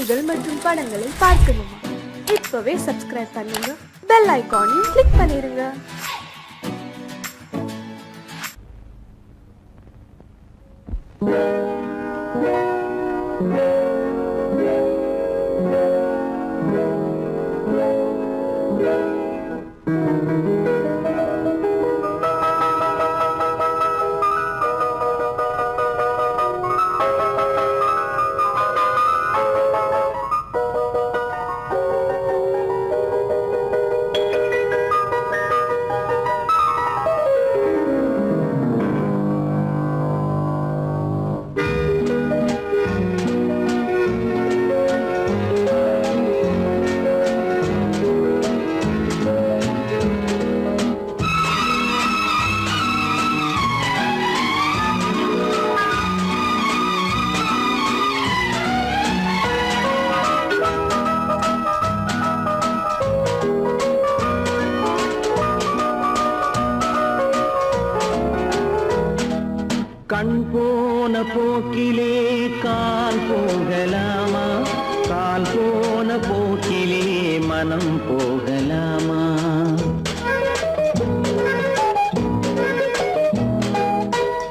நிகழ்ச்சிகள் மற்றும் படங்களை பார்க்கணுமா? இப்பவே சப்ஸ்கிரைப் பண்ணுங்க, பெல் ஐகானையும் கிளிக் பண்ணிருங்க. கண் போன போக்கிலே கால் போகலாமா? கால் போன போக்கிலே மனம் போகலாமா?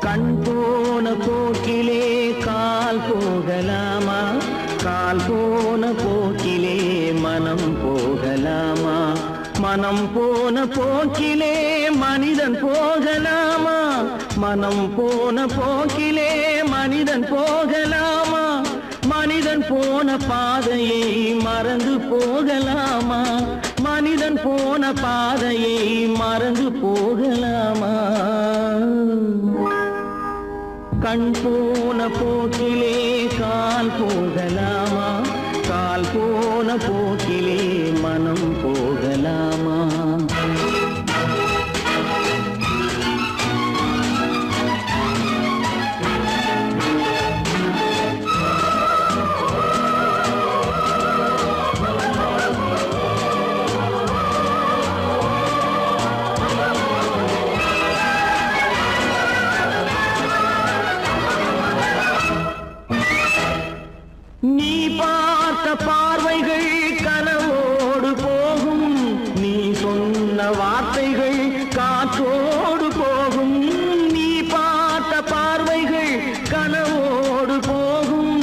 கண் போன போக்கிலே கால் போகலாமா? கால் போன போக்கிலே மனம் போகலாமா? மனம் போன போக்கிலே மனிதன் போகலாமா? மனம் போன போக்கிலே மனிதன் போகலாமா? மனிதன் போன பாதையை மறந்து போகலாமா? மனிதன் போன பாதையை மறந்து போகலாமா? கண் போன போக்கிலே கால் போகலாமா? கால் போன போக்கிலே மனம் போகலாமா? நீ பார்த்த பார்வைகள் கனவோடு போகும், நீ சொன்ன வார்த்தைகள் காற்றோடு போகும். நீ பார்த்த பார்வைகள் கனவோடு போகும்,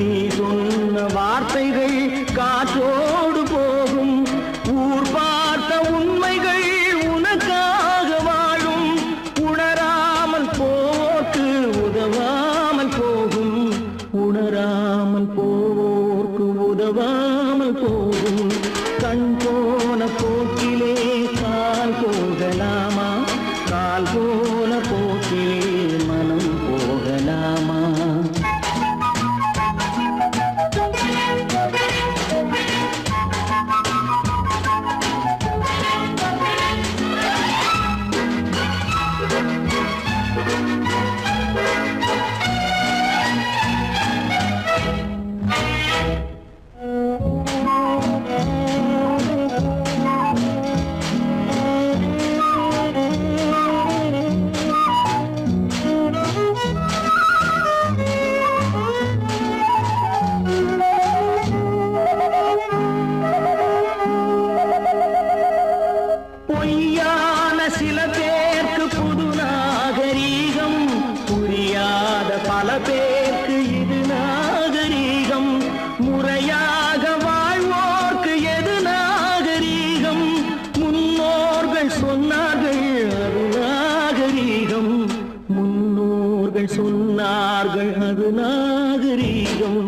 நீ சொன்ன வார்த்தைகள் காற்றோடு போகும். ஊர் பார்த்த உண்மைகள் உனக்காக வாழும், உணராமல் போக்கு உதவாமல் போகும். உணராமல் போவோர்க்கு உதவாமல் போகும். கண் போன போக்கிலே கால் போகலாமா? கால் போன போக்கிலே மனம் போகலாமா? பொய்யான சில பேருக்கு புது நாகரீகம், புரியாத பல பேருக்கு இது நாகரீகம். முறையாக வாழ்வோர்க்கு எது நாகரீகம்? முன்னோர்கள் சொன்னார்கள் அது நாகரீகம். முன்னோர்கள் சொன்னார்கள் அது நாகரீகம்.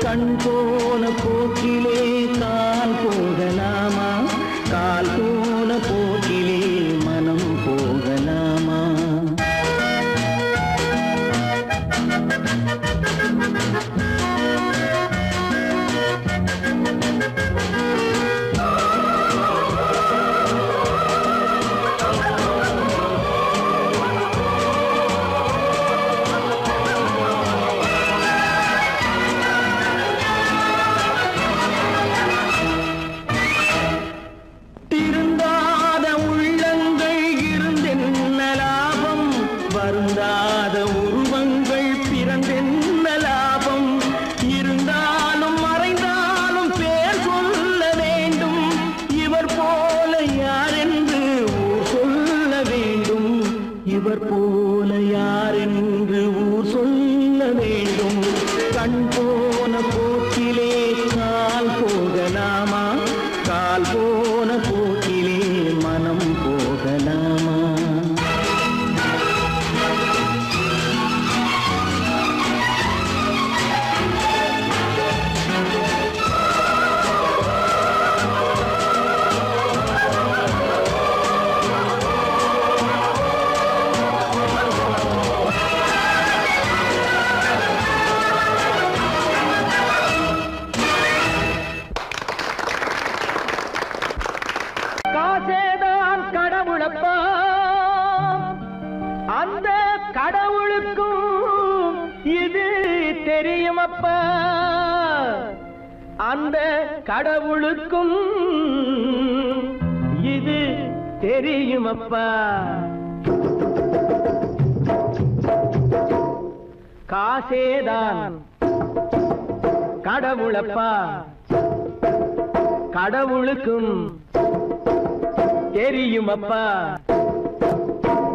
கண் போன போக்கிலே கால் போகலாமா? கால் போன போக்கிலே மனம் போகலாமா? திருந்தாத கடவுளுக்கும் இது தெரியுமப்பா, அந்த கடவுளுக்கும் இது தெரியுமப்பா. காசேதான் கடவுளப்பா, கடவுளுக்கும் தெரியுமப்பா.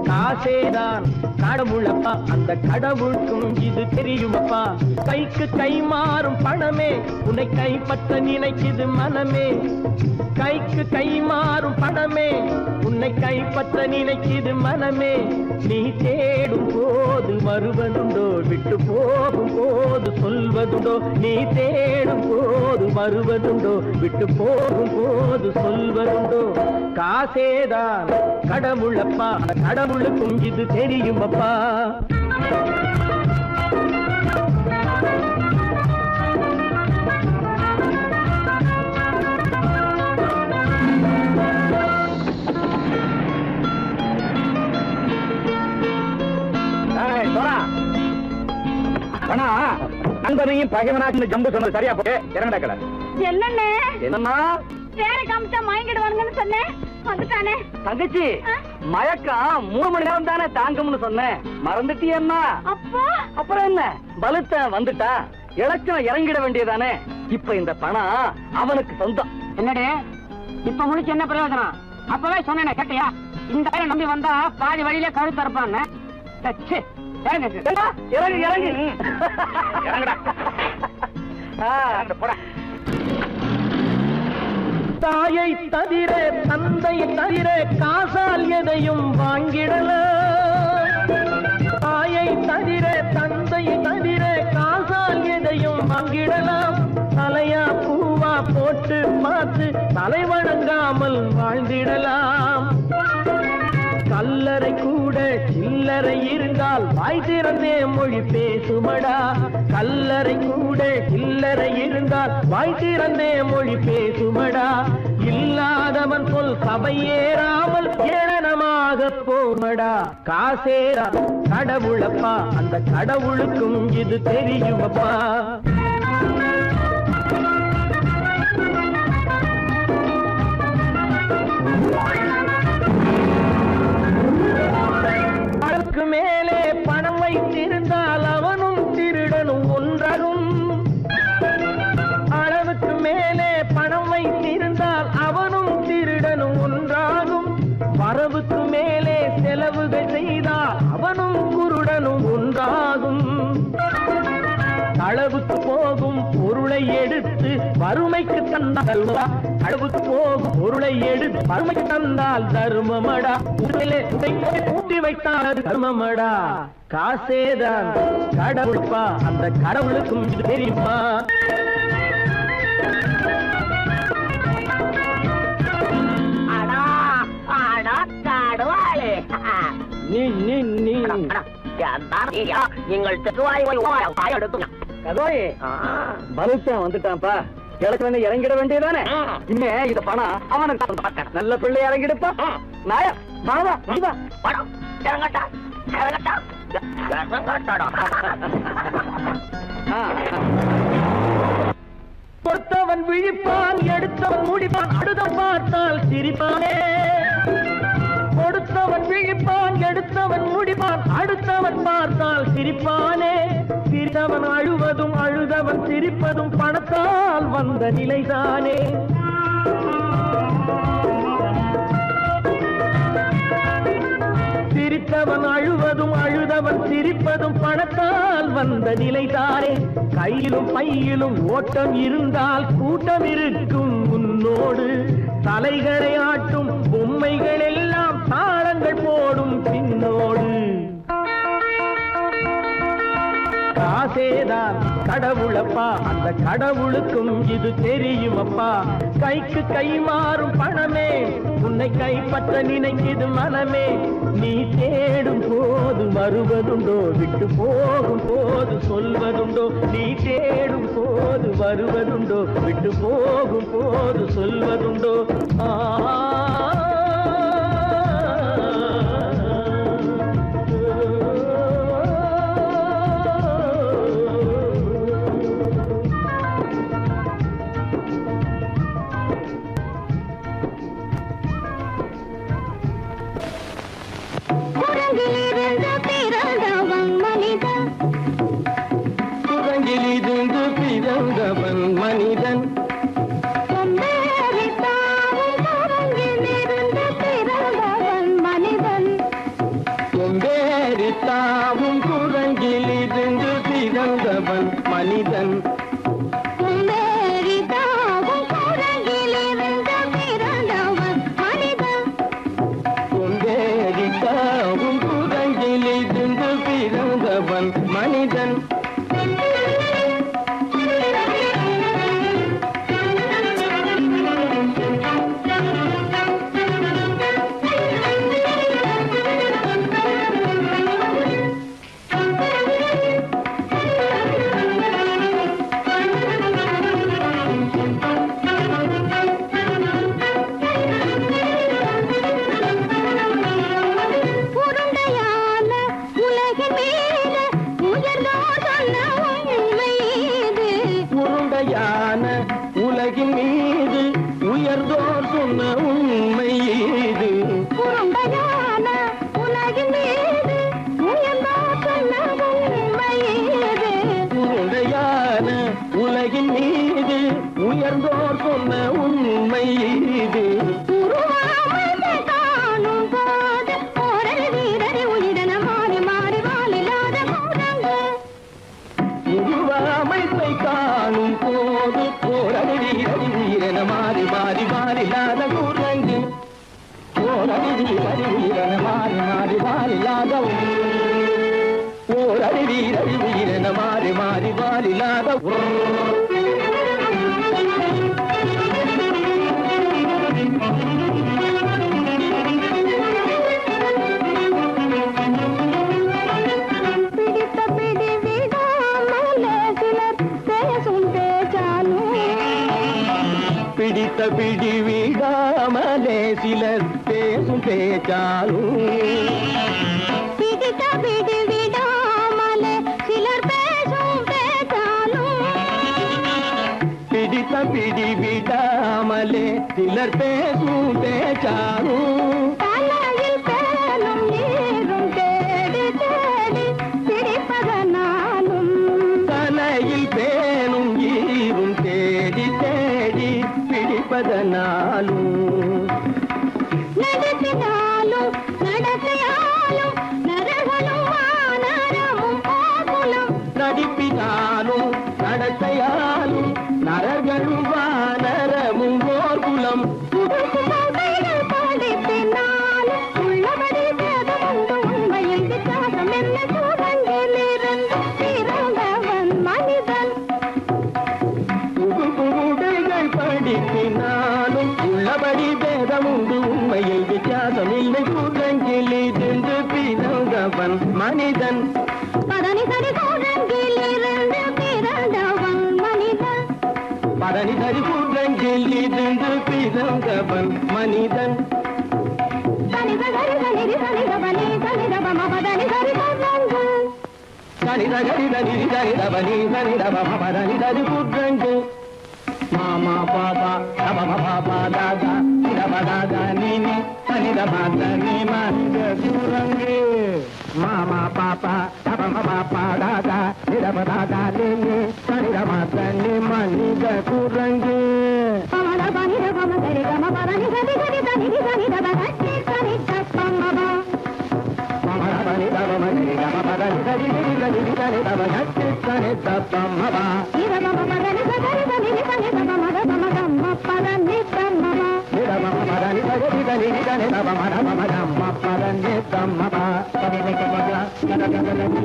காசேதான் கடவுளப்பா, அந்த கடவுளுக்கும் இது தெரியுமப்பா. கைக்கு கை மாறும் பணமே உன்னை கைப்பற்ற நினைக்குது மனமே. கைக்கு கை மாறும் பணமே உன்னை கைப்பற்ற நினைக்குது மனமே. நீ தேடும் போது வருவதுண்டோ, விட்டு போகும் போது சொல்வதுண்டோ. நீ தேடும் போது வருவதுண்டோ, விட்டு போகும் போது சொல்வதுண்டோ. காசேதான் கடவுளப்பா, கடவுளுக்கும் இது தெரியுமப்பா. நண்பனையும் பகைவனாக்கு ஜம்பு சொன்னது சரியா போட்டு இறங்கடக்கல. என்னண்ணே என்னம்மா வேற காமிச்சா மயங்கிடுவானுங்கன்னு சொன்னேன், வந்துட்டானே. தங்கச்சி, மயக்கம் 3 மணி நேரம் தானே தாங்கும்னு சொன்னேன், மறந்துட்டியம்மா? அப்போ அப்புறம் என்ன, பலுத்த வந்துட்டா இலச்சம் இறங்கிட வேண்டியதானே. இப்ப இந்த பணம் அவனுக்கு சொந்தம். என்னடே இப்ப முடிச்சு என்ன பிரயோஜனம்? அப்பவே சொன்னேன் கேட்டியா? இந்த வேலை நம்பி வந்தா பாதி வழியில கழுத்து இருப்பான்னு. இறங்கு இறங்கு இறங்குடா. போட. தாயை தவிர தந்தை தவிர காசால் எதையும் வாங்கிடலாம். தாயை தவிர தந்தை தவிர காசால் எதையும் வாங்கிடலாம். தலையா பூவா போட்டு பார்த்து தலை வணங்காமல் வாழ்ந்திடலாம். கல்லறை கூட சில்லறை இருந்தால் வாய் திறந்தே மொழி பேசுமடா. கல்லறை கூட சில்லறை இருந்தால் வாய் திறந்தே மொழி பேசுமடா. இல்லாதவன் சொல் சபையேறாமல் ஏளனமாக போமடா. காசேரா கடவுளப்பா, அந்த கடவுளுக்கும் இது தெரியுமப்பா. அளவுக்கு மேலே பணம் வைத்திருந்தால் அவனும் திருடனும் ஒன்றாகும். அளவுக்கு மேலே பணம் வைத்திருந்தால் அவனும் திருடனும் ஒன்றாகும். வரவுக்கு மேலே செலவுகள் செய்தால் அவனும் குருடனும் ஒன்றாகும். அளவுக்கு போகும் பொருளை எடுத்து வறுமைக்கு தந்தால், அளவுக்கு போகும் பொருளை எடுத்து வறுமைக்கு தந்தால் தர்மமடா. ஊட்டி வைத்தால் அது தர்மமடா. காசேதான் கடவுள்பா, அந்த கடவுளுக்கும் இது தெரியுமா? வந்துட்டான்ப்பா, கிழக்கு இறங்கிட வேண்டியதானே. இனிமே இந்த பணம் அவனுக்கு நல்ல பிள்ளை இறங்கிடுப்பா. நாயா மாவா பணம் இறங்கட்டா இறங்கட்டா. பொறுத்தவன் விழிப்பான், எடுத்தவன் முடிப்பான், அடுத்தவன் பார்த்தால் சிரிப்பானே. கொடுத்தவன் விழிப்பான், எடுத்தவன் முடிப்பான், அடுத்தவன் பார்த்தால் சிரிப்பானே. சிரித்தவன் அழுவதும் அழுதவன் சிரிப்பதும் பணத்தால் வந்த நிலைதானே. சிரித்தவன் அழுவதும் அழுதவன் சிரிப்பதும் பணத்தால் வந்த நிலைதானே. கையிலும் பையிலும் ஓட்டம் இருந்தால் கூட்டம் இருக்கும் உன்னோடு. தலைகளை ஆட்டும் பொம்மைகள் எல்லாம் தாளங்கள் போடும் பின்னோடு. காசேதான் கடவுளப்பா, அந்த கடவுளுக்கும் இது தெரியுமப்பா. கைக்கு கை மாறும் பணமே உன்னை கைப்பற்ற நினைக்குது மனமே. நீ தேடும் போது வருவதுண்டோ, விட்டு போகும் போது சொல்வதுண்டோ. நீ தேடும் போது வருவதுண்டோ, விட்டு போகும் போது சொல்வதுண்டோ. ஆ பிறந்தவன் மனிதன் கொம்பேறித்தாவும் குரங்கிலிருந்து பிறந்தவன் மனிதன் கொம்பேறித்தாவும் குரங்கிலிருந்து பிறந்தவன் மனிதன் உருண்டையான உலகின் மீது உயர்ந்தோர் சொன்ன உண்மை இது உருண்டையான உலகின் மீது உயர்ந்தோர் சொன்ன உண்மை இது உருண்டையான உலகின் மீது உயர்ந்தோர் சொன்ன உண்மை இது உருவாமையை காணும் போது ஓரல் வீரரை உயிரென மாறி மாறி வாழில்லாத கூடங்கு உருவமைப்பை காணும் போது போரடி வீரன மாறி மாறி மாறில்லாத குரங்கு போரடி வீரன மாறி மாறி மாறில்லாத போரடி வீரன மாறி மாறி மாறில்லாத பிடித்த பிடி விடாமலே சிலர் பேசும் பேச்சாலும் பிடித்த பிடி விடாமலே சிலர் பேசும் பேச்சாலும் பிடித்த பிடி விடாமலே சிலர் பேசும் பேச்சாலும் பிடித்த பிடி விடாமலே சிலர் பேசும் பேச்சாலும் தலையில் பேலும் நீரும் தேடி தேடி பிடிப்பதனாலும் தலையில் பேணும் ஈரும் தேடி தேடி பிடிப்பதனாலும் நடத்தினாலும் நடத்தையாலும் நரகளும் வானரமும் ஆகுலம் நடிப்பினாலும் நடத்தையாலும் நரர்களும் வானரமும் ஓர்குலம் கைகள் படிப்பினாலும் உள்ளபடி வேதமுண்டு உண்மையில் வித்தியாசம் என்ன சூழங்கிலிருந்து பிறந்தவன் மனிதன் உடைகள் படிப்பினாலும் உள்ளபடி பேதமுண்டு உண்மையில் வித்தியாசம் இல்லை குரங்கிலிருந்து பிறந்தவன் மனிதன் பதனி சரி சூழங்கிலிருந்து பிறந்தவன் மனிதன் பதனி சரி குரங்கிலிருந்து பிறந்தவன் மனிதன் தனித சரி தனிதி தனித பனி தனித பம பதனி சரி சூழங்கு சனித கரித நிதி தனிதவனி சனிதவ பதனி சரி குரங்கு மாமா பாபா தப பாபா தாதா நிதப தாதா நீனி சனித பாத நீ மனித குரங்கு மாமா பாப்பா தப பாப்பா தாதா நிதப தாதா நீனி சனித பாத நீ மனித குரங்கு பமத பனித பம சரி கம பதனி சரி சரி தனிதி தனித பகட்டி சரி தப்பமப பமரபனி தப மனி தப பதனி சரி நிதி சனிதப கட்டி சனிதப்பமப இத பம பதனி சரி தனிதி தனித பமத பமதம்ம பதனி தம்மப நிதப பதனி சரி தனிதி தனிதப மதமதம்ம பதனி தம்மப பதனிதப கதகதனி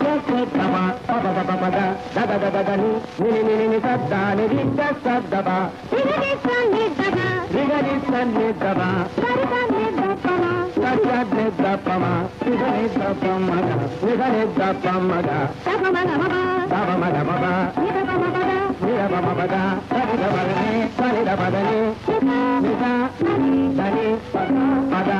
ஜசத்தம பபபபபத ததததனி நினி சத்தானி சத்ததப திகதி சன்னிதப நிகரி சன்னிதப சரி சன்னிதபம சத்யத்னிதபம நிகரிதபமத நிகரிதபமத தபமதமப தபமதமப நிதபமபத நிதபமபத சனிதபதனி சனிதபதனி நித தனி பத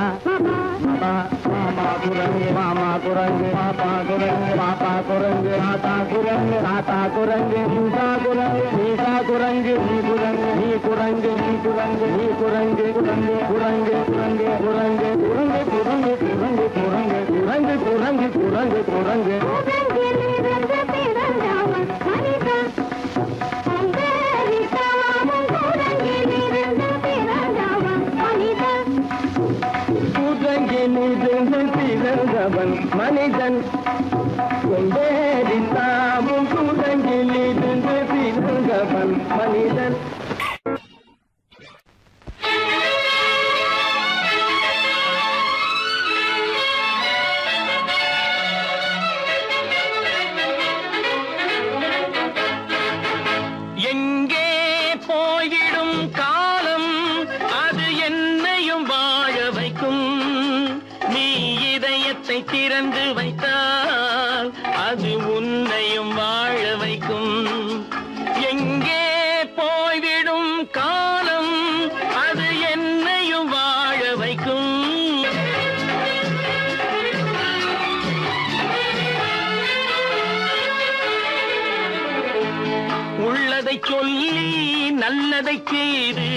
மப மாமா குரங்கு மாமா குரங்கு பாப்பா குரங்கு பாப்பா குரங்கு மாதா குரங்கு தாத்தா குரங்கு நீசா குரங்கு நீசா குரங்கு நீ குரங்கு நீ குரங்கு நீ குரங்கு நீ குரங்கு குரங்கு குரங்கு குரங்கு குரங்கு குரங்கு குரங்கு குரங்கு குரங்கு குரங்கு குரங்கு குரங்கு குரங்கு உலகிலிருந்து பிறந்தவன் மனிதன் பிறந்தவன் மனிதன் கொண்டேறினாமும் குரங்கில் இருந்து பிறந்தவன் மனிதன். எங்கே போய்விடும் காலம் அது என்னையும் வாழ வைக்கும். நீ இதயத்தை திறந்து வைத்தால் அது உன்னையும் வாழ வைக்கும். எங்கே போய்விடும் காலம் அது என்னையும் வாழ வைக்கும். உள்ளதை சொல்லி நல்லதை செய்து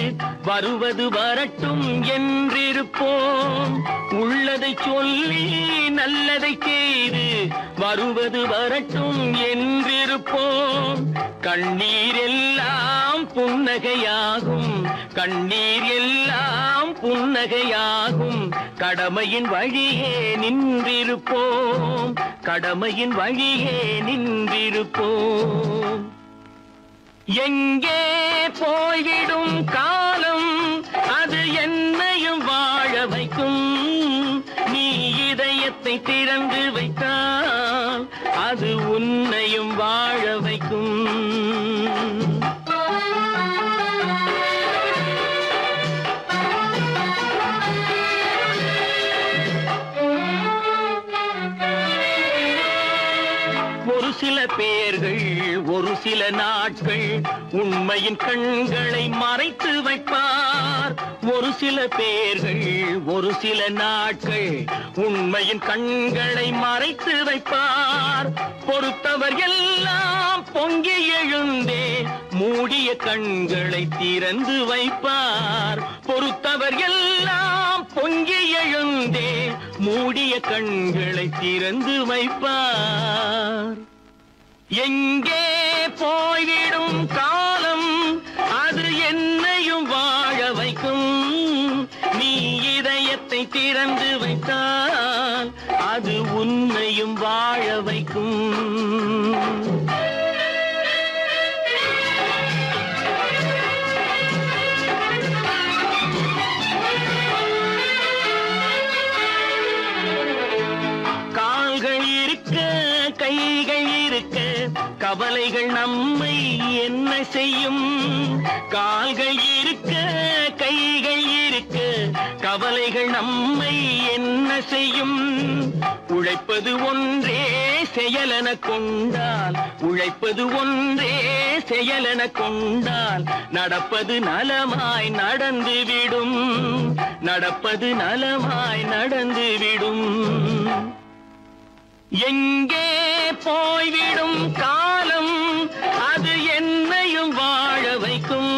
வருவது வரட்டும் என்றிருப்போம். உள்ளதை சொல்லி நல்லதை செய்து வருவது வரட்டும் என்றிருப்போம். கண்ணீர் எல்லாம் புன்னகையாகும், கண்ணீர் எல்லாம் புன்னகையாகும். கடமையின் வழியே நின்றிருப்போம், கடமையின் வழியே நின்றிருப்போம். எங்கே போய்விடும் காலம் அது என்னையும் வாழ வைக்கும். நீ இதயத்தை திறந்து வைத்தால் அது உன்னையும் வாழ வைக்கும். ஒரு சில பேர்கள் ஒரு சில நாட்கள் உண்மையின் கண்களை மறைத்து வைப்பார். ஒரு சில பேர்கள் ஒரு சில நாட்கள் உண்மையின் கண்களை மறைத்து வைப்பார். பொறுத்தவர் எல்லாம் பொங்கி எழுந்தே மூடிய கண்களை திறந்து வைப்பார். பொறுத்தவர் எல்லாம் பொங்கி எழுந்தே மூடிய கண்களை திறந்து வைப்பார். எங்கே போய்விடும் காலம் அது என்னையும் வாழ வைக்கும். நீ இதயத்தை திறந்து வைத்தால் அது உன்னையும் வாழ வைக்கும். கால்கள் இருக்க கைகள் இருக்க கவலைகள் நம்மை என்ன செய்யும். கால்கள் இருக்க கைகள் இருக்க கவலைகள் நம்மை என்ன செய்யும். உழைப்பது ஒன்றே செயலென கொண்டால், உழைப்பது ஒன்றே செயலென கொண்டால் நடப்பது நலமாய் நடந்துவிடும், நடப்பது நலமாய் நடந்துவிடும். எங்கே போய்விடும் காலம் அது என்னையும் வாழ வைக்கும்.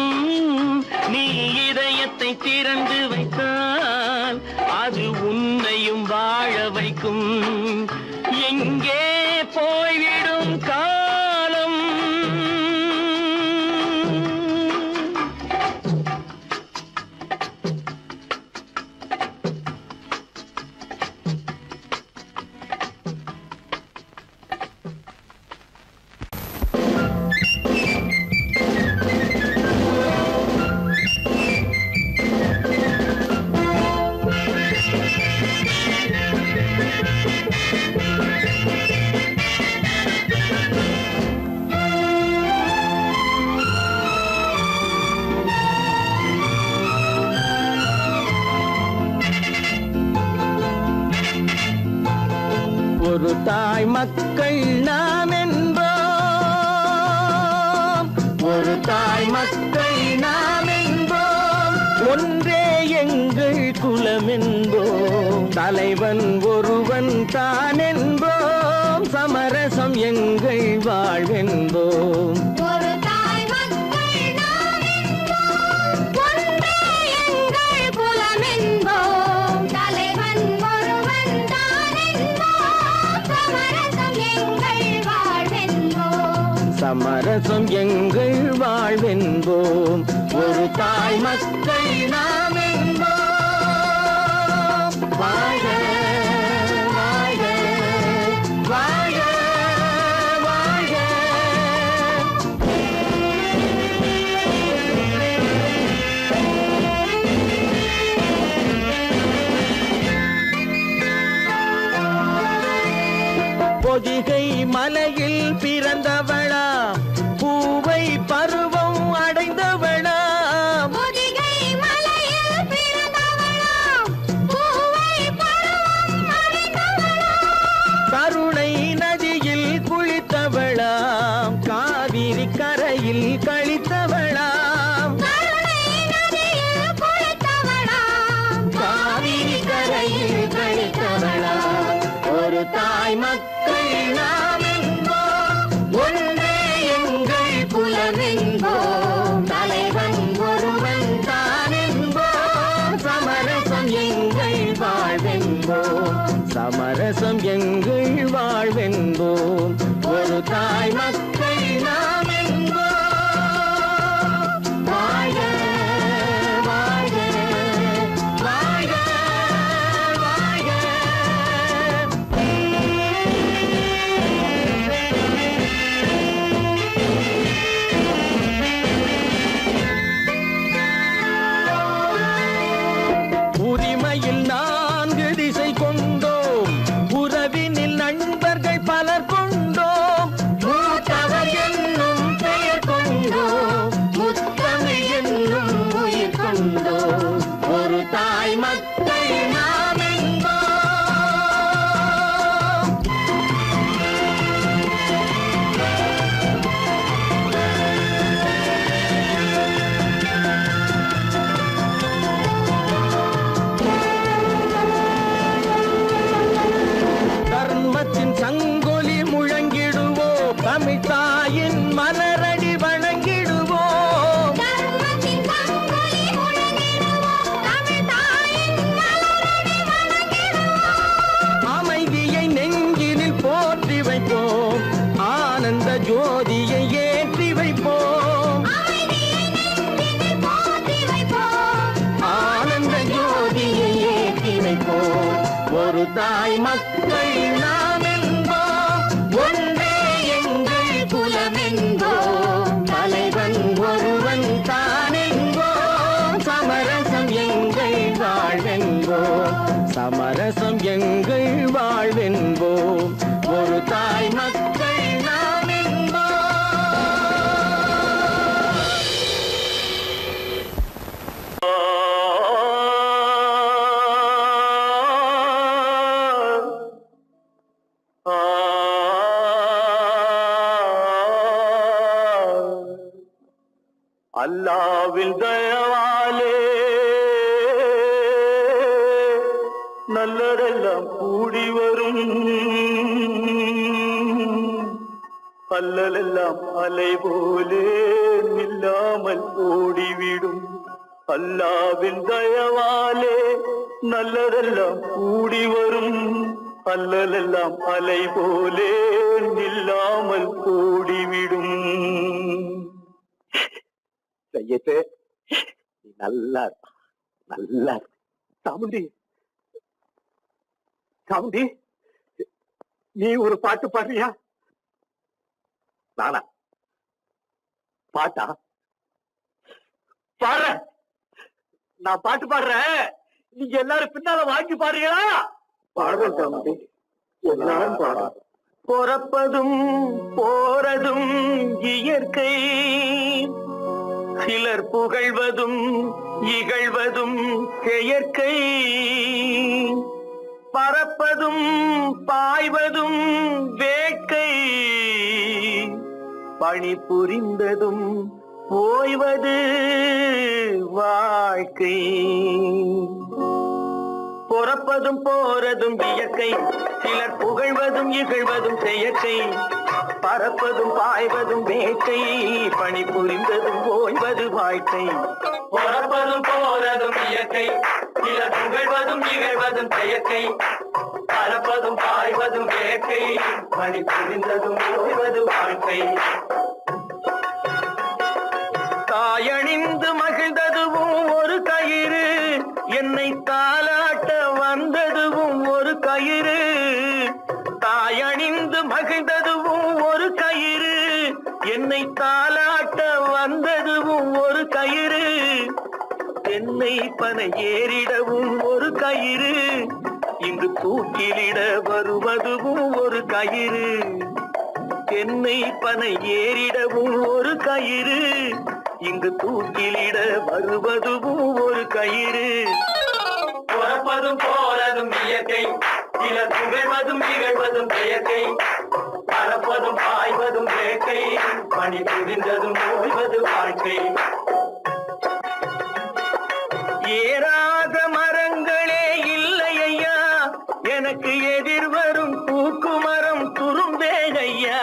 நீ இதயத்தை திறந்து வைத்தால் அது உன்னையும் வாழ வைக்கும். எங்கே போய்விடும் காலம். ஒரு தாய் மக்கள் நாம் என்போம், ஒரு தாய் மக்கள் நாம் என்போம். ஒன்றே எங்கள் குலம் என்போம், தலைவன் ஒருவன் தான் என்போம். சமரசம் எங்கள் வாழ்வென்போம். ஒரு தாய் மக்கள் நாம் என்போம், ஒன்றே எங்கள் குலம் என்போம். தலைவன் ஒருவன் தான் என்போம். சமரசம் எங்கள் வாழ்வென்போம். சமரசம் எங்கள் வாழ்வென்போம். ஒரு தாய் மக்கள் நாம் என்போம். வாழ்க வாழ்க பருவம் அடைந்தவளாம் பொதிகை மலையில் பிறந்தவளாம் பூவை பருவம் அடைந்தவளாம் கருணை நதியில் குளித்தவளாம் காவிரி கரையில் கழித்தவளாம் கருணை நதியில் குளித்தவளாம் காவிரி கரையில் கழித்தவளாம் ஒரு தாய் மக்கள் நாம் என்போம் ஒன்றே எங்கள் குலம் என்போம் தலைவன் ஒருவன் தான் என்போம் சமரசம் எங்கள் வாழ்வென்போம் சமரசம் எங்கள் வாழ்வென்போம் ஒரு தாய் மக்கள் நாம் என்போம் வாழ்க வாழ்க வாழ்க வாழ்க உரிமையில் 4 திசை கொண்டோம் உறவினில் நண்பர்கள் பலர் கொண்டோம் மூத்தவர் என்னும் பெயர் கொண்டோம் முத்தமிழ் என்னும் உயிர் கொண்டோம் ஒரு தாய் மக்கள் நாம் என்போம் தர்மத்தின் சங்கொலி முழங்கிடுவோம் தமிழ் தாயின் மலரடி வணங்கிடுவோம் தர்மத்தின் சங்கொலி முழங்கிடுவோம் தமிழ் தாயின் மலரடி வணங்கிடுவோம் அமைதியை நெஞ்சினில் போற்றி வைப்போம் ஆனந்த ஜோதியை ஏற்றி வைப்போம் அமைதியை நெஞ்சினில் போற்றி வைப்போம் ஆனந்த ஜோதியை ஏற்றி வைப்போம் ஒரு தாய் மக்கள் நாம் என்போம் ஒன்றே எங்கள் குலம் என்போம் தலைவன் ஒருவன் தான் என்போம் சமரசம் எங்கள் வாழ்வென்போம் சமரசம் எங்கள் வாழ்வென்போம் ஒரு தாய் மக்கள் நாம் அல்லாவின் தயவாலே நல்லதெல்லாம் கூடி வரும் அல்லலெல்லாம் அலை போலே நில்லாமல் ஓடிவிடும் அல்லாவின் தயவாலே நல்லதெல்லாம் கூடி வரும் அல்லலெல்லாம் அலை போலே நில்லாமல் ஓடிவிடும். செய்யட்டு நீ நல்லா நல்லா சாமுண்டி சாமுண்டி நீ ஒரு பாட்டு பாடுறியா? நானா பாட்டா பாடுறேன், நான் பாட்டு பாடுறேன், நீங்க எல்லாரும் பின்னால வாங்கி பாடுறீங்களா? பாடுறேன் சாமுண்டி, எல்லாரும் பாடு. பிறப்பதும் போறதும் இயற்கை, சிலர் புகழ்வதும் இகழ்வதும் செயற்கை, பறப்பதும் பாய்வதும் வேட்கை, பணி புரிந்ததும் ஓய்வது வாழ்க்கை. பிறப்பதும் போறதும் இயற்கை, சிலர் புகழ்வதும் இகழ்வதும் செயற்கை, பறப்பதும் பாய்வதும் வேட்கை, பணி புரிந்ததும் ஓய்வது வாழ்க்கை. பிறப்பதும் போறதும் இயற்கை, சிலர் புகழ்வதும் இகழ்வதும் செயற்கை, பறப்பதும் பாய்வதும் வேட்கை, பணி புரிந்ததும் ஓய்வது வாழ்க்கை. தாயணிந்து மகிழ்ந்ததுவும் ஒரு கயிறு, என்னை தாலாட்ட வந்ததுவும் ஒரு கயிறு. தாயணிந்து மகிழ்ந்ததுவும் ஒரு கயிறு, என்னை தாலாட்ட வந்ததுவும் ஒரு கயிறு. என்னை பனை ஏறிடவும் ஒரு கயிறு, இங்கு தூக்கிலிட வருவதுவும் ஒரு கயிறு. தென்னை பனை ஏறிடவும் ஒரு கயிறு, இங்கு தூக்கிலிட வருவதுவும் ஒரு கயிறு. பிறப்பதும் போறதும் இயற்கை, சிலர் புகழ்வதும் நிகழ்வதும் இயற்கை, பறப்பதும் பாய்வதும் வேட்கை, பணி புரிந்ததும் ஓய்வது வாழ்க்கை. ஏறாத மரங்களே இல்லை ஐயா, எனக்கு எதிர்வரும் பூக்கு மரம் துரும்பேகையா.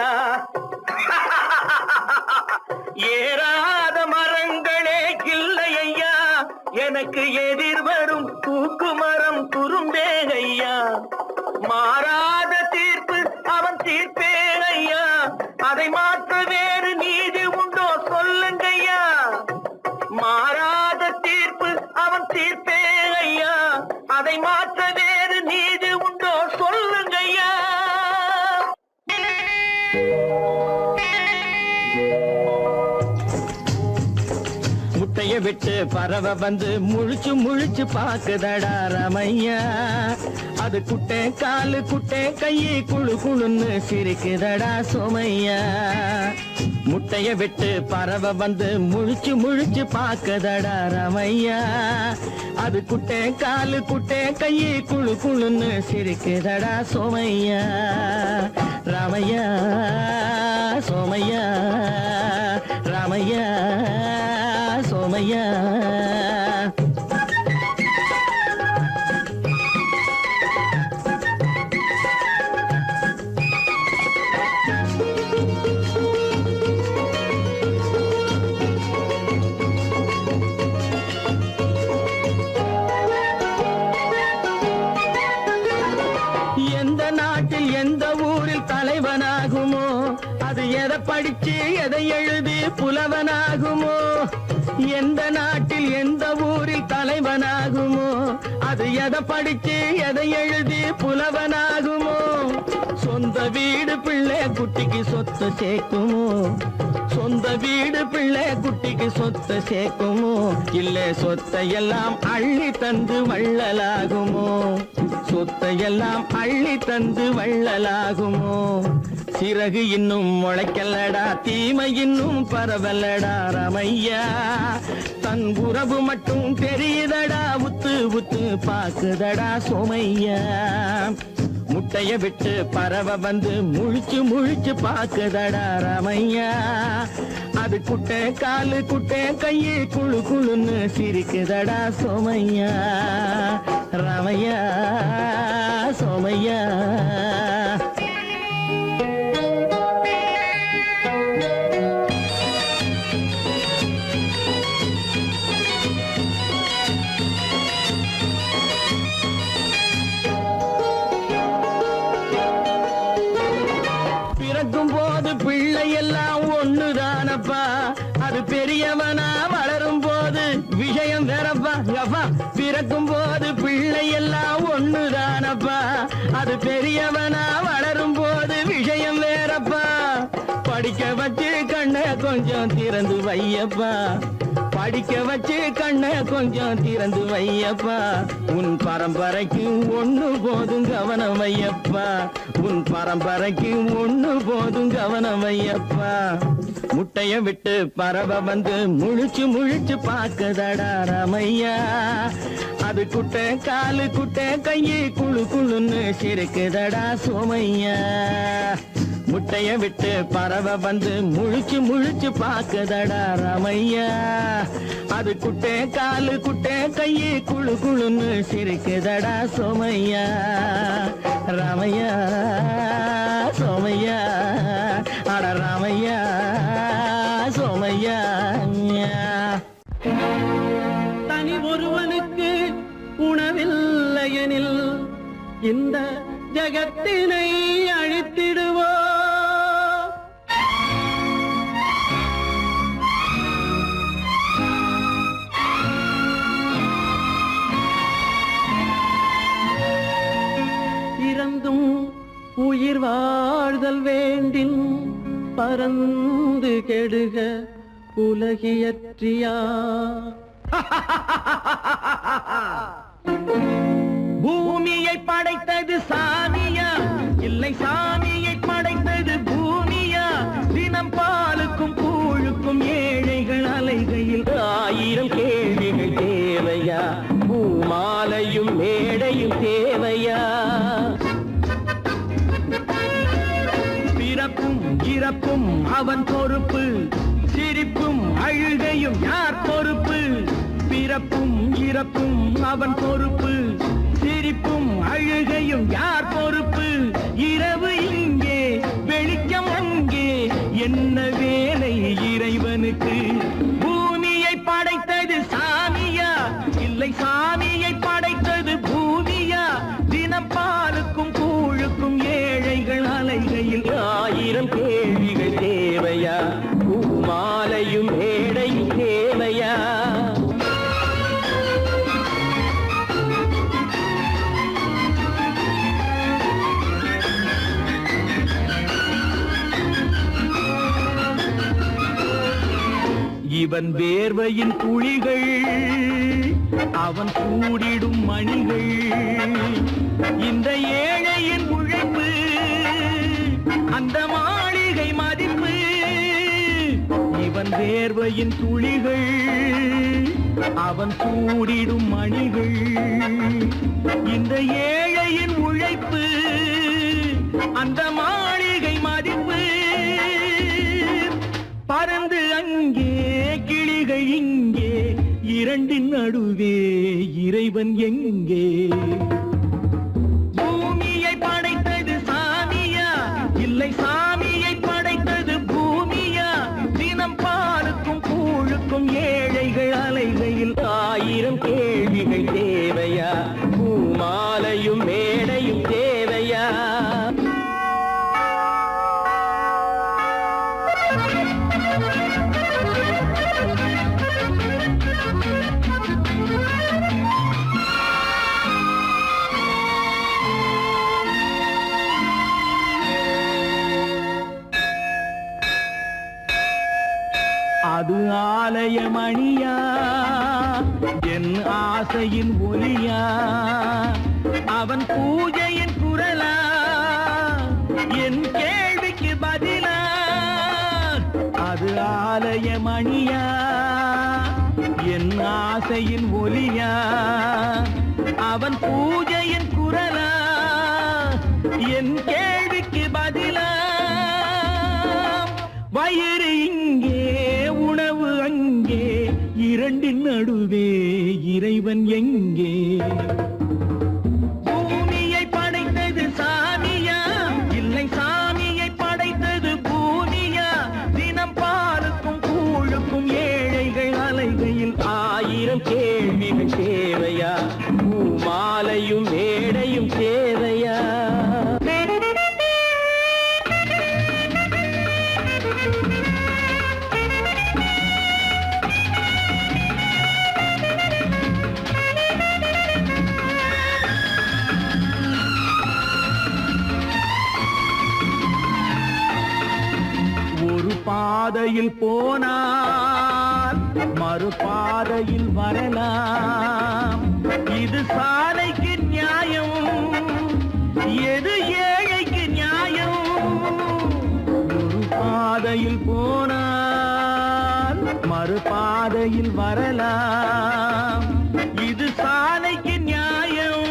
ஏறாத மரங்களே இல்லை ஐயா, எனக்கு எதிர்வரும் பூக்கு மரம் துரும்பேகையா. மாறாத தீர்ப்பு அவன் தீர்ப்பே ஐயா, அதை மாற்ற வேறு நீதி உண்டோ சொல்லுங்கய்யா. மாறாத தீர்ப்பு அவன் தீர்ப்பே ஐயா, அதை மாற்ற வேறு நீதி உண்டோ சொல்லுங்கய்யா. முட்டைய விட்டு பறவை வந்து முழிச்சு முழிச்சு பாக்குதடா ரமையா. அது குட்டை காலு குட்டை கையை குழு குழுன்னு சிரிக்குதடா சோமையா. முட்டைய விட்டு பறவை வந்து முழிச்சு முழிச்சு பாக்குதடா ரமையா. அது குட்டை காலு குட்டை கையை குழு குழுன்னு சிரிக்குதடா சோமையா. ராமையா சோமையா, ராமையா சோமையா. எந்த நாட்டில் எந்த ஊரில் தலைவனாகுமோ, அது எதை படிச்சு எதை எழுதி புலவனாகுமோ. எந்த நாட்டில் எந்த ஊரில் தலைவனாகுமோ, அது எதை படிச்சு எதை எழுதி புலவனாகுமோ. சொந்த வீடு பிள்ளை குட்டிக்கு சொத்து சேர்க்குமோ, சொந்த வீடு பிள்ளை குட்டிக்கு சொத்து சேர்க்குமோ. இல்ல சொத்தையெல்லாம் அள்ளி தந்து வள்ளலாகுமோ, சொத்தையெல்லாம் அள்ளி தந்து வள்ளலாகுமோ. சிறகு இன்னும் முளைக்கல்லடா, தீமை இன்னும் பரவலடா ரமையா. தன் உறவு மட்டும் தெரியுதடா, உத்து உத்து பாக்குதடா சோமையா. முட்டைய விட்டு பறவை வந்து முழிச்சு முழிச்சு பாக்குதடா ரமையா. அது குட்டை காலு குட்டை கையை குழு குழுன்னு சிரிக்குதடா சோமையா. ரமையா சோமையா. பிறக்கும் போது பிள்ளை எல்லாம் ஒண்ணுதானப்பா, அது பெரியவனா வளரும் போது விஷயம் வேறப்பா. பிறக்கும் போது பிள்ளை எல்லாம் ஒண்ணுதானப்பா, அது பெரியவனா வளரும் போது விஷயம் வேறப்பா. படிக்க வச்சு கண்ணை கொஞ்சம் திறந்து வையப்பா, படிக்க வச்சு கண்ணை கொஞ்சம் திறந்து வையப்பா. உன் பரம்பரைக்கு ஒண்ணு போதும் கவனம் வையப்பா, உன் பரம்பரைக்கு ஒண்ணு போதும் கவனம் வையப்பா. முட்டைய விட்டு பறவை வந்து முழிச்சு முழிச்சு பாக்குதடா ரமையா. அது குட்டை காலு குட்டை கையை குழு குழுன்னு சிரிக்குதடா சோமையா. முட்டைய விட்டு பறவை வந்து முழிச்சு முழிச்சு பாக்குதடா ரமையா. அது குட்டை காலு குட்டை கையை குழு குழுன்னு சிரிக்குதடா சோமையா. ராமையா சோமையா, அட ராமையா சோமையா. தனி ஒருவனுக்கு உணவில்லையெனில் இந்த ஜகத்தினை அழித்திடுவோ. இறந்தும் உயிர் வாழ்தல் வேண்டின் பறந்து கெடுக உலகியற்றியா. பூமியை படைத்தது சாமியா, இல்லை சாமியை படைத்தது பூமியா. அவன் பொறுப்பு, சிரிப்பும் அழுகையும் யார் பொறுப்பு? பிறப்பும் இறப்பும் அவன் பொறுப்பு, சிரிப்பும் அழுகையும் யார் பொறுப்பு? இரவு இங்கே வெளிச்சம் அங்கே, என்ன வேலை இறைவனுக்கு? பூமியை படைத்தது சாமியா, இல்லை சாமியை படைத்தது பூமியா? தினம் பாலுக்கும் கூழுக்கும் ஏழைகள் அலைகையில் ஆயிரம் கேள்விகள் தேவையா? பூமாலையும் மேடையும் தேவையா? இவன் வேர்வையின் துளிகள், அவன் கூடிடும் மணிகள், இந்த ஏழையின் உழைப்பு, அந்த மாளிகை மதிப்பு. இவன் வேர்வையின் துளிகள், அவன் கூடிடும் மணிகள், இந்த ஏழையின் உழைப்பு, அந்த மாளிகை மதிப்பு. பறந்து அங்கே கிளிகள் இங்கே, இரண்டின் நடுவே இறைவன் எங்கே? பூமியை படைத்தது சாமியா, இல்லை சாமியை படைத்தது பூமியா? தினம் பாலுக்கும் கூழுக்கும் ஏழைகள் அலைகையில் ஆயிரம் கேள்விகள் தேவையா? பூமாலையும் மேடையும் தேவையா? அது ஆலயமணியா, என் ஆசையின் ஒலியா? அவன் பூஜையின் குரலா, என் கேள்விக்கு பதிலா? அது ஆலயமணியா, என் ஆசையின் ஒலியா? அவன் பூஜையின் குரலா, என் கேள்விக்கு பதிலா? வயிறு இங்கே உணவு அங்கே, இரண்டின் நடுவே இறைவன் எங்கே? பூமியை படைத்தது சாமியா, இல்லை சாமியை படைத்தது பூமியா? தினம் பாலுக்கும் கூழுக்கும் ஏழைகள் அலைகையில் ஆயிரம் கேள்விகள் தேவையா? பூமாலையும் மேடையும் தேவையா? பாதையில் போனால் மறுபாதையில் வரலாம். இது சாலைக்கு நியாயம், எது ஏழைக்கு நியாயம்? ஒரு பாதையில் போனால் மறுபாதையில் வரலாம். இது சாலைக்கு நியாயம்,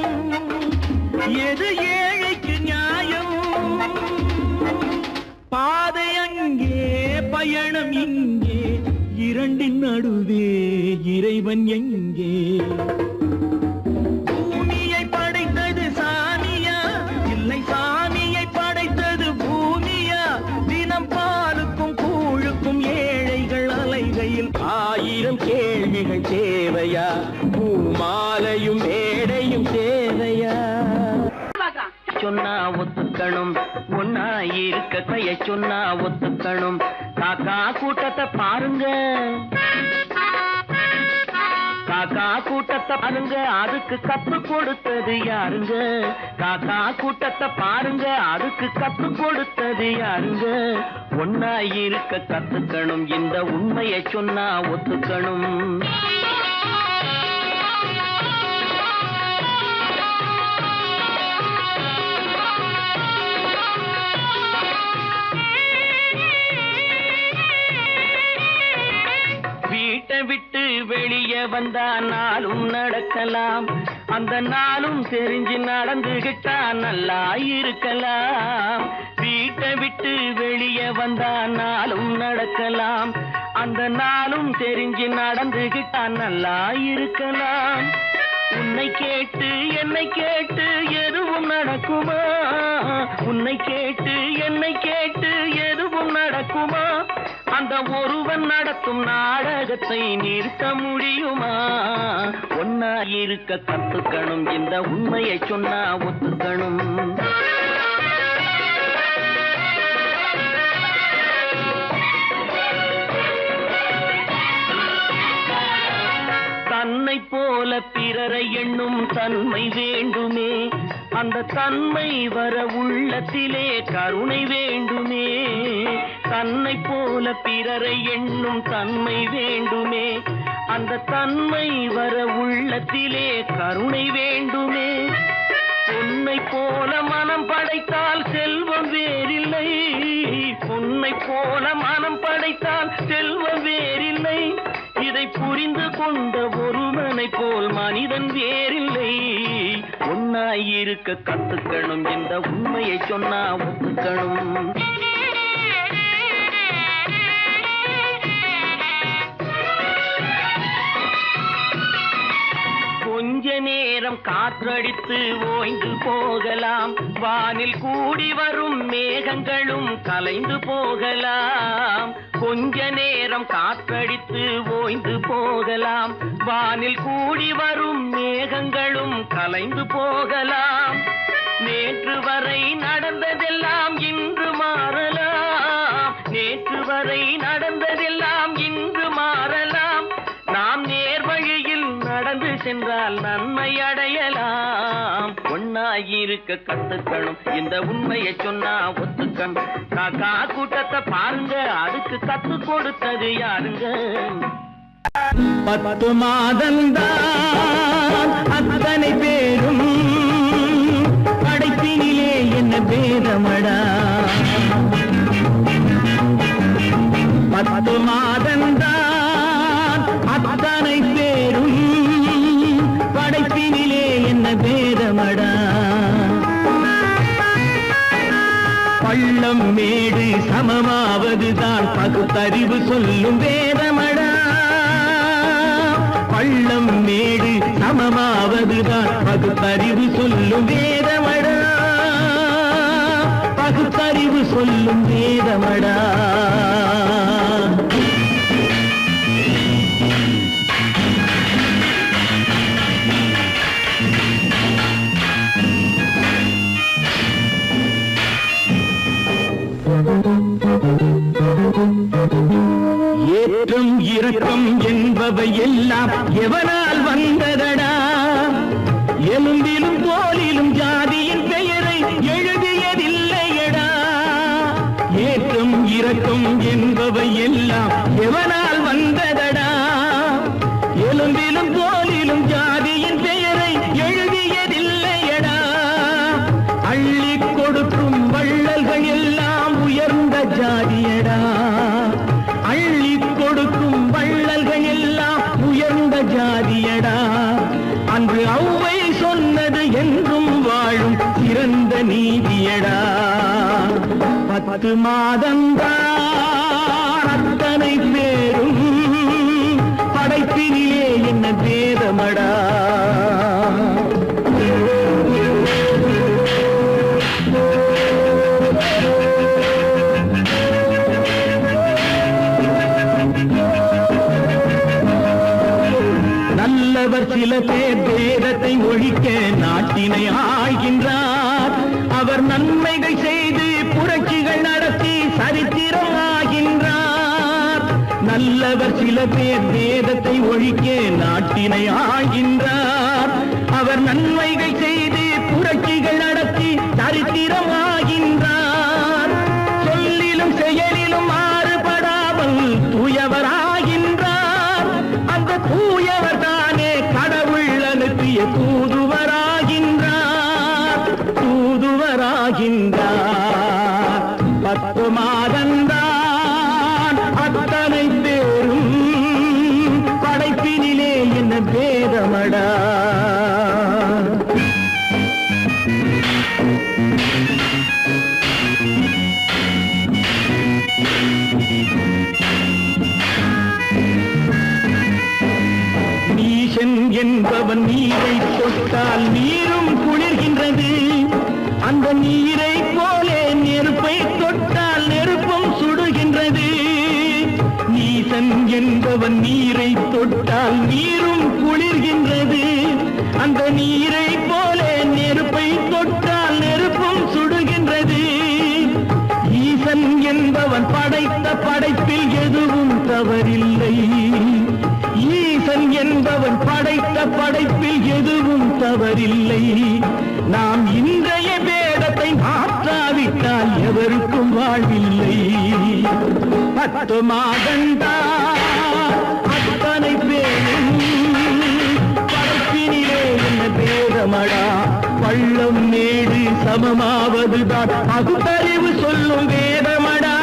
எது ஏழைக்கு நியாயம்? பாதை அங்கே பயணம் இங்கே, இரண்டின் நடுவே இறைவன் எங்கே? பூமியை படைத்தது சாமியா, இல்லை சாமியை படைத்தது பூமியா? தினம் பாலுக்கும் கூழுக்கும் ஏழைகள் அலைகையில் ஆயிரம் கேள்விகள் தேவையா? பூமாலையும் மேடையும் தேவையா? சொன்னா ஒத்துக்கணும், ஒன்னா இருக்க கைய சொன்னா ஒத்துக்கணும். காக்கா கூட்டத்தை பாருங்க, காக்கா கூட்டத்தை பாருங்க, அதுக்கு கத்து கொடுத்தது யாருங்க? காக்கா கூட்டத்தை பாருங்க, அதுக்கு கத்து கொடுத்தது யாருங்க? ஒன்னா இருக்க கத்துக்கணும், இந்த உண்மையை சொன்னா ஒத்துக்கணும். வீட்டை விட்டு வெளியே வந்தா நாளும் நடக்கலாம், அந்த நாளும் தெரிஞ்சு நடந்துகிட்டா நல்லா இருக்கலாம். வீட்டை விட்டு வெளியே வந்தா நாளும் நடக்கலாம், அந்த நாளும் தெரிஞ்சு நடந்துகிட்டா நல்லா இருக்கலாம். உன்னை கேட்டு என்னை கேட்டு எதுவும் நடக்குமா? உன்னை கேட்டு என்னை கேட்டு எதுவும் நடக்குமா? அந்த ஒருவன் நடத்தும் நாடகத்தை நிறுத்த முடியுமா? ஒன்னா இருக்க கத்துக்கணும், இந்த உண்மையை சொன்னா ஒத்துக்கணும். தன்னை போல பிறரை எண்ணும் தன்மை வேண்டுமே, அந்த தன்மை வர உள்ளத்திலே கருணை வேண்டுமே. தன்னை போல பிறரை எண்ணும் தன்மை வேண்டுமே, அந்த தன்மை வர உள்ளத்திலே கருணை வேண்டுமே. பொன்னை போல மனம் படைத்தால் செல்வம் வேறில்லை, பொன்னை போல மனம் படைத்தால் செல்வம் வேறில்லை. இதை புரிந்து கொண்ட ஒருவனை போல் மனிதன் வேறில்லை. ஒன்னாயிருக்க கத்துக்கணும், இந்த உண்மையை சொன்னா ஒத்துக்கணும். கொஞ்ச நேரம் காற்றடித்து ஓய்ந்து போகலாம், வானில் கூடி வரும் மேகங்களும் கலைந்து போகலாம். கொஞ்ச நேரம் காற்றடித்து ஓய்ந்து போகலாம், வானில் கூடி வரும் மேகங்களும் கலைந்து போகலாம். நேற்று வரை நடந்ததெல்லாம் இன்று மாறலாம், நேற்று வரை நடந்ததெல்லாம் இன்று மாறலாம். நாம் நேர்வழியில் நடந்து சென்றால் நன்மை அடையலாம். ஒன்னாயிருக்க கத்துக்கணும், இந்த உண்மையை சொன்னா ஒத்துக்கணும். காக்கா கூட்டத்தை பாருங்க, அதுக்கு கத்து கொடுத்தது யாருங்க? 10 மாதந்தான் அத்தனை பேரும் படைப்பினிலே என்ன பேதமடா. 10 மாதந்தான் அத்தனை பேரும் படைப்பினிலே என்ன பேதமடா. பள்ளம் மேடு சமமாவதுதான் பகுத்தறிவு சொல்லும் வேதமடா. பள்ளம் மேடு சமமாவதுதான் பகுத்தறிவு சொல்லும் வேதமடா. பகுத்தறிவு சொல்லும் வேதமடா. ஏற்றம் இரக்கம் என்பவை எல்லாம் எவனால் வந்ததடா. எலும்பிலும் தோலிலும் ஜாதியின் பெயரை எழுதியதில்லையடா. ஏற்றம் இரக்கம் என்பவை எல்லாம் எவனால் வந்ததடா. எலும்பிலும் தோலிலும் ஜாதியின் பெயரை எழுதியதில்லையடா. அள்ளி கொடுக்கும் வள்ளல்கள் எல்லாம் உயர்ந்த ஜாதியடா. அள்ளி கொடுக்கும் வள்ளல்கள் எல்லாம் உயர்ந்த ஜாதியடா. அன்று ஔவை சொன்னது என்றும் வாழும் சிறந்த நீதியடா. 10 மாதந்தான் அத்தனை பேரும் படைப்பினிலே என்ன பேதமடா. நல்லவர் சில பேர் வேதத்தை ஒழிக்க நாட்டினை ஆள்கின்றார். அவர் நன்மைகள் செய்து புரட்சிகள் நடத்தி சரித்திரம் ஆகின்றார். நல்லவர் சில பேர் வேதத்தை ஒழிக்க நாட்டினை ஆள்கின்றார். அவர் நன்மைகள் செய்து புரட்சிகள் நடத்தி சரித்திரம் ஆகின்றார். சொல்லிலும் செயலிலும் மாறுபடாமல் தூயவராகின்றார். அந்த தூயவர் தானே கடவுள் அனுப்பிய தூதுவராகின்றார். தூதுவராகின்றார். 10 மாதந்தான் அத்தனை பேரும் படைப்பினிலே என்ன பேதமடா. என்பவன் நீரை தொட்டால் நீரும் குளிர்கின்றது. அந்த நீரை போலே நெருப்பை தொட்டால் நெருப்பும் சுடுகின்றது. நீசன் என்பவன் நீரை தொட்டால் நீரும் குளிர்கின்றது. அந்த நீரை போலே நெருப்பை தொட்டால் நெருப்பும் சுடுகின்றது. ஈசன் என்பவன் படைத்த படைப்பில் எதுவும் தவறில்லை. ஈசன் என்பவன் படைத்த படைப்பில் எதுவும் தவறில்லை. நாம் இன்றைய வேதத்தை மாற்றாவிட்டால் எவருக்கும் வாழ்வில்லை. 10 மாதந்தா அத்தனை பேரும் படைப்பினிலே என்ன பேதமடா. பள்ளம் மேடு சமமாவதுதான் பகுத்தறிவு சொல்லும் வேதமடா.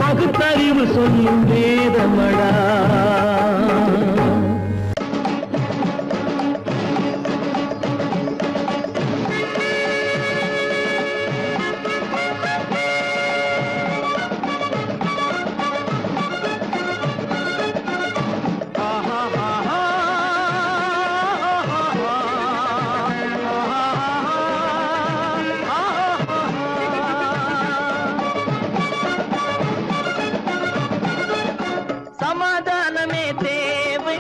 பகுத்தறிவு சொல்லும் வேதமடா. சமாதானமே தேவை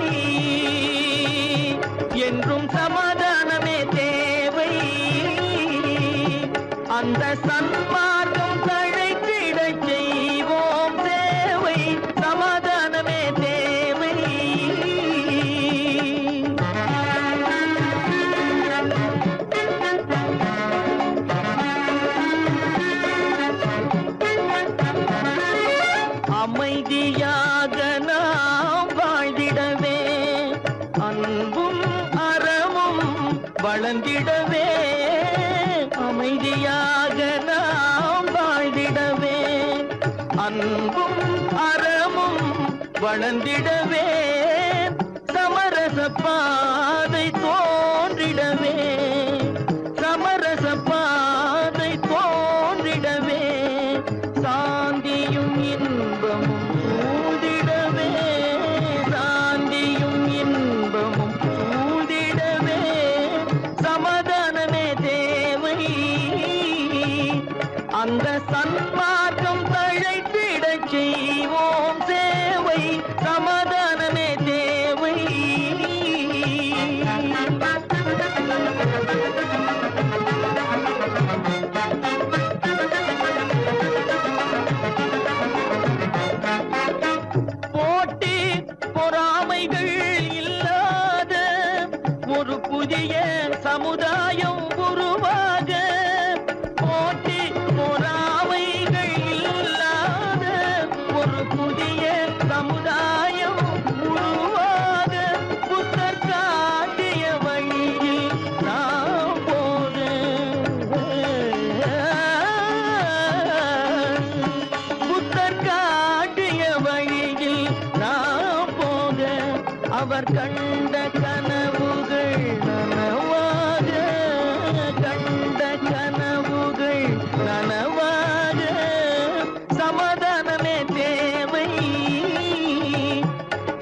என்றும் சமாதானமே தேவை. அந்த சன்மார்க்கம் தழைத்திடச் செய்வோம் தேவை. சமாதானமே தேவை. அமைதியாக நாம் வாழ்ந்திடவே அன்பும் அறமும் வளர்ந்திடவே. அமைதியாக நாம் வாழ்ந்திடவே அன்பும் அறமும் வளர்ந்திடவே. சமரச பாதை தோன்றிடவே. சமரச பாதை தோன்றிடவே. சாந்தியும் இன்பமும் சூழ்ந்திடவே. சாந்தியும் இன்பமும் சூழ்ந்திடவே. சமாதானமே தேவை. அந்த சன்மார்க்கம் தழைத்திடச் செய்வோம் சேவை. சமாதானமே தேவை. போட்டி பொறாமைகள் இல்லாத ஒரு புதிய சமுதாயம் உருவாக. போட்டி பொறாமைகள் இல்லாத ஒரு புதிய சமுதாயம் உருவாக. புத்தர் காட்டிய வழியில் நாம் போக. புத்தர் காட்டிய வழியில் நாம் போக. அவர் கண்ட கனவுகள் நனவாக. கண்ட கனவுகள் நனவாக. சமாதானமே தேவை.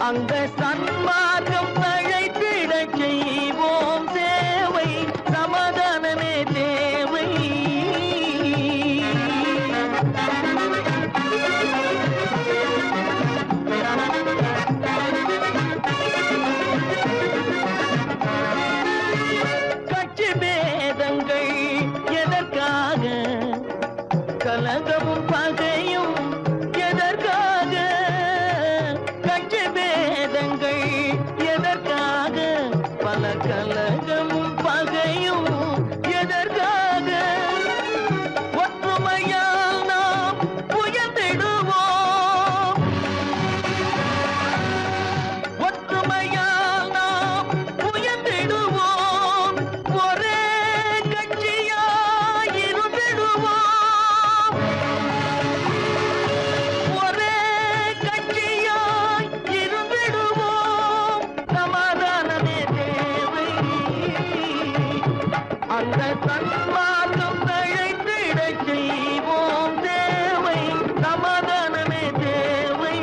அங்க சன்மார்க்கம் தழைத்திடச் செய்வோம் சேவை. சமாதானமே தேவை. கட்சி பேதங்கள் எதற்காக? கலகமும் பகையும் எதற்காக? கட்சி பேதங்கள் எதற்காக? பல கலகமும் பகையும் எதற்காக? ஒற்றுமையால் நாம் உயர்ந்திடுவோம். ஒற்றுமையால் நாம் உயர்ந்திடுவோம். ஒரே கட்சியாய் இருந்திடுவோம். ஒரே கட்சியாய் இருந்திடுவோம். சமாதானமே தேவை. அந்த சன்மார்க்கம் தழைத்திடச் செய்வோம் தேவை. சமாதானமே தேவை.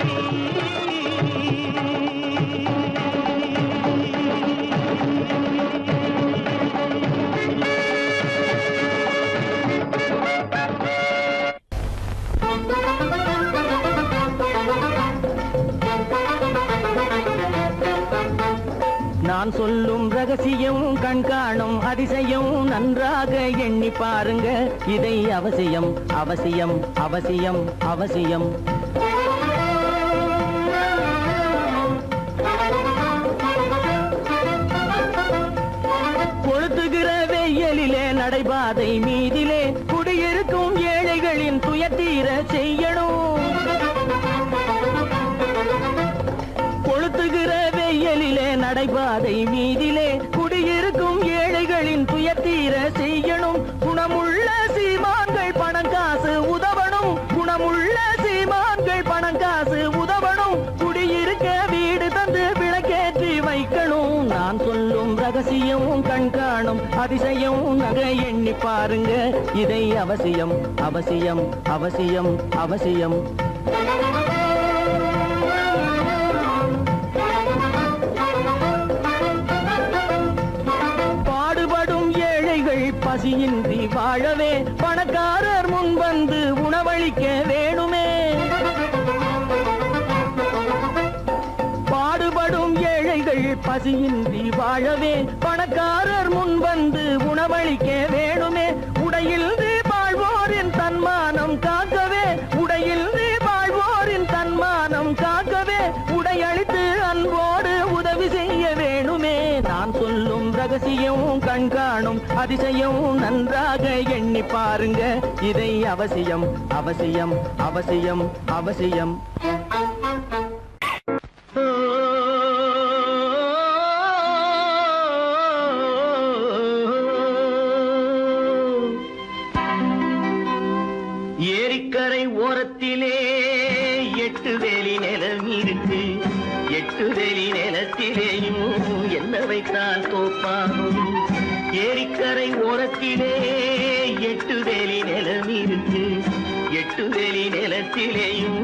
நான் சொல்லும் ரகசியம் கண்காணும் அதிசயம் நன்றாக எண்ணி பாருங்க இதை அவசியம் அவசியம் அவசியம் அவசியம் கொளுத்துகிற வெயிலிலே நடைபாதை மீதிலே குடியிருக்கும் ஏழைகளின் துயத்தீர செய்யணும் கொளுத்துகிற வெயிலிலே நடைபாதை மீதிலே குடியிருக்கும் ஏழைகளின் துயத்தீர செய்யணும் குணமுள்ள சீமான்கள் பணம் காசு உதவணும் குணமுள்ள சீமான்கள் பணம் காசு உதவணும் குடியிருக்க வீடு தந்து விளக்கேற்றி வைக்கணும் நான் சொல்லும் ரகசியம் கண்காணும் அதிசயம் நகை எண்ணி பாருங்க இதை அவசியம் அவசியம் அவசியம் அவசியம் பாடுபடும் ஏழைகள் பசியின்றி வாழவே பணக்காரர் முன் வந்து உணவளிக்க வேணுமே பாடுபடும் ஏழைகள் பசியின்றி வாழவே பணக்காரர் முன் வந்து உணவளிக்க வேணுமே உடையில் வாழ்வோரின் தன்மானம் காக்கவே உடையில் வாழ்வோரின் தன்மானம் காக்கவே உடையளித்து அன்போடு உதவி செய்ய வேணுமே நான் சொல்லும் ரகசியம் கண்காணும் அதிசயம் நன்றாக எண்ணி பாருங்க இதை அவசியம் அவசியம் அவசியம் அவசியம் ஏரிக்கரை ஓரத்திலே 8 வேலி நிலம் இருக்கு 8 வேலி நிலத்திலேயும் என்ன வைத்தால் தோப்பாகும் ஏரிக்கரை ஓரத்திலே 8 வேலி நிலம் இருக்கு 8 வேலி நிலத்திலேயும்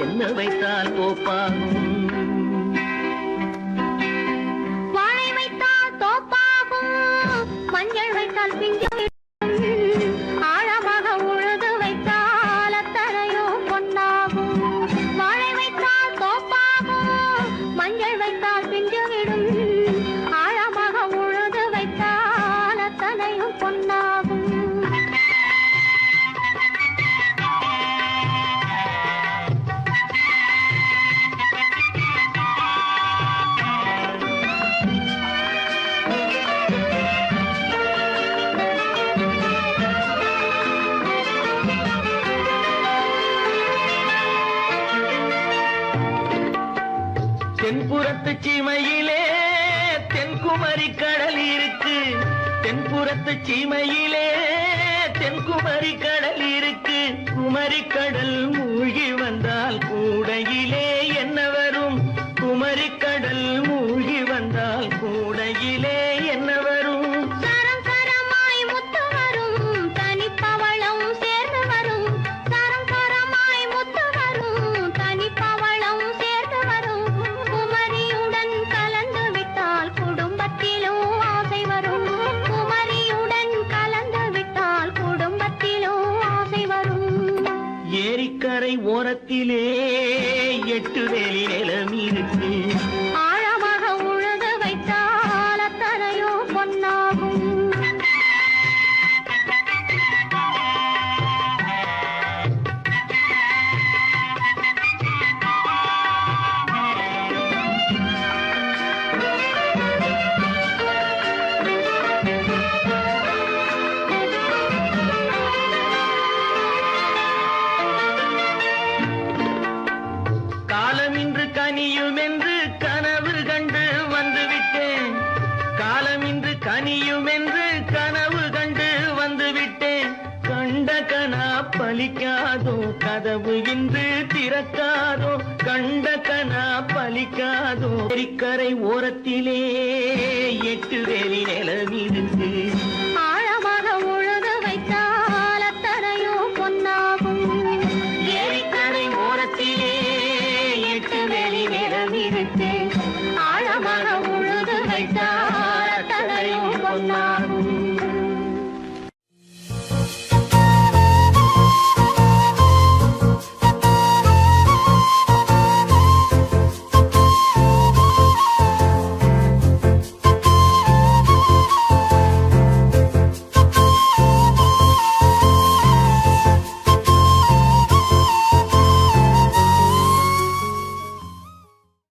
என்ன வைத்தால் தோப்பாகும் வாழை வைத்தால் தோப்பாகும் மஞ்சள் வைத்தால் பிஞ்சு ஆழமாக உழுது வைத்தால் அத்தனையோ பொன்னாகும் வாழை வைத்தால் தோப்பாகும் மஞ்சள் வைத்தால் பிஞ்சு விடும் ஆழமாக உழுது வைத்தால் அத்தனையோ பொன்னாகும் தென்புறத்து சீமையிலே தென்குமரி கடல் இருக்கு தென்புறத்து சீமையிலே தென்குமரி கடல் இருக்கு குமரி கடல் மூழ்கி வந்தால் கூடையிலே என்ன வரும் குமரி கடல் மூழ்கி வந்தால் கூடையிலே என்ன வரும் சரம் சரமாய் முத்து வரும் தனிப்பவளம் சேர்ந்து வரும் சரம் சரமாய் முத்து வரும் தனிப்பவளம் சேர்ந்து வரும் குமரியுடன் கலந்து விட்டால் குடும்பத்திலும் ஆசை வரும் குமரியுடன் கலந்து விட்டால் குடும்பத்திலும் ஆசை வரும் ஏரிக்கரை ஓரத்திலே 8 வேலி நிலம் இருக்கு ஆழமாக உழுது வைத்தால் அத்தனையோ பொன்னாகும் காலமின்று கனியும் என்று கனவு கண்டு வந்துவிட்டேன் காலமின்று கனியும் என்று கனவு கண்டு வந்துவிட்டேன் கண்ட கனா பலிக்காதோ கதவு இன்று திறக்காதோ கண்ட கனா பலிக்காதோ ஏரிக்கரை ஓரத்திலே 8 வேலி நிலம் இருக்கு ஆழமாக உழுது வைத்தால் அத்தனையோ பொன்னாகும் ஏரிக்கரை ஓரத்திலே 8 வேலி நிலம் இருக்கு ஆழமாக உழுது வைத்தால் அத்தனையோ பொன்னாகும்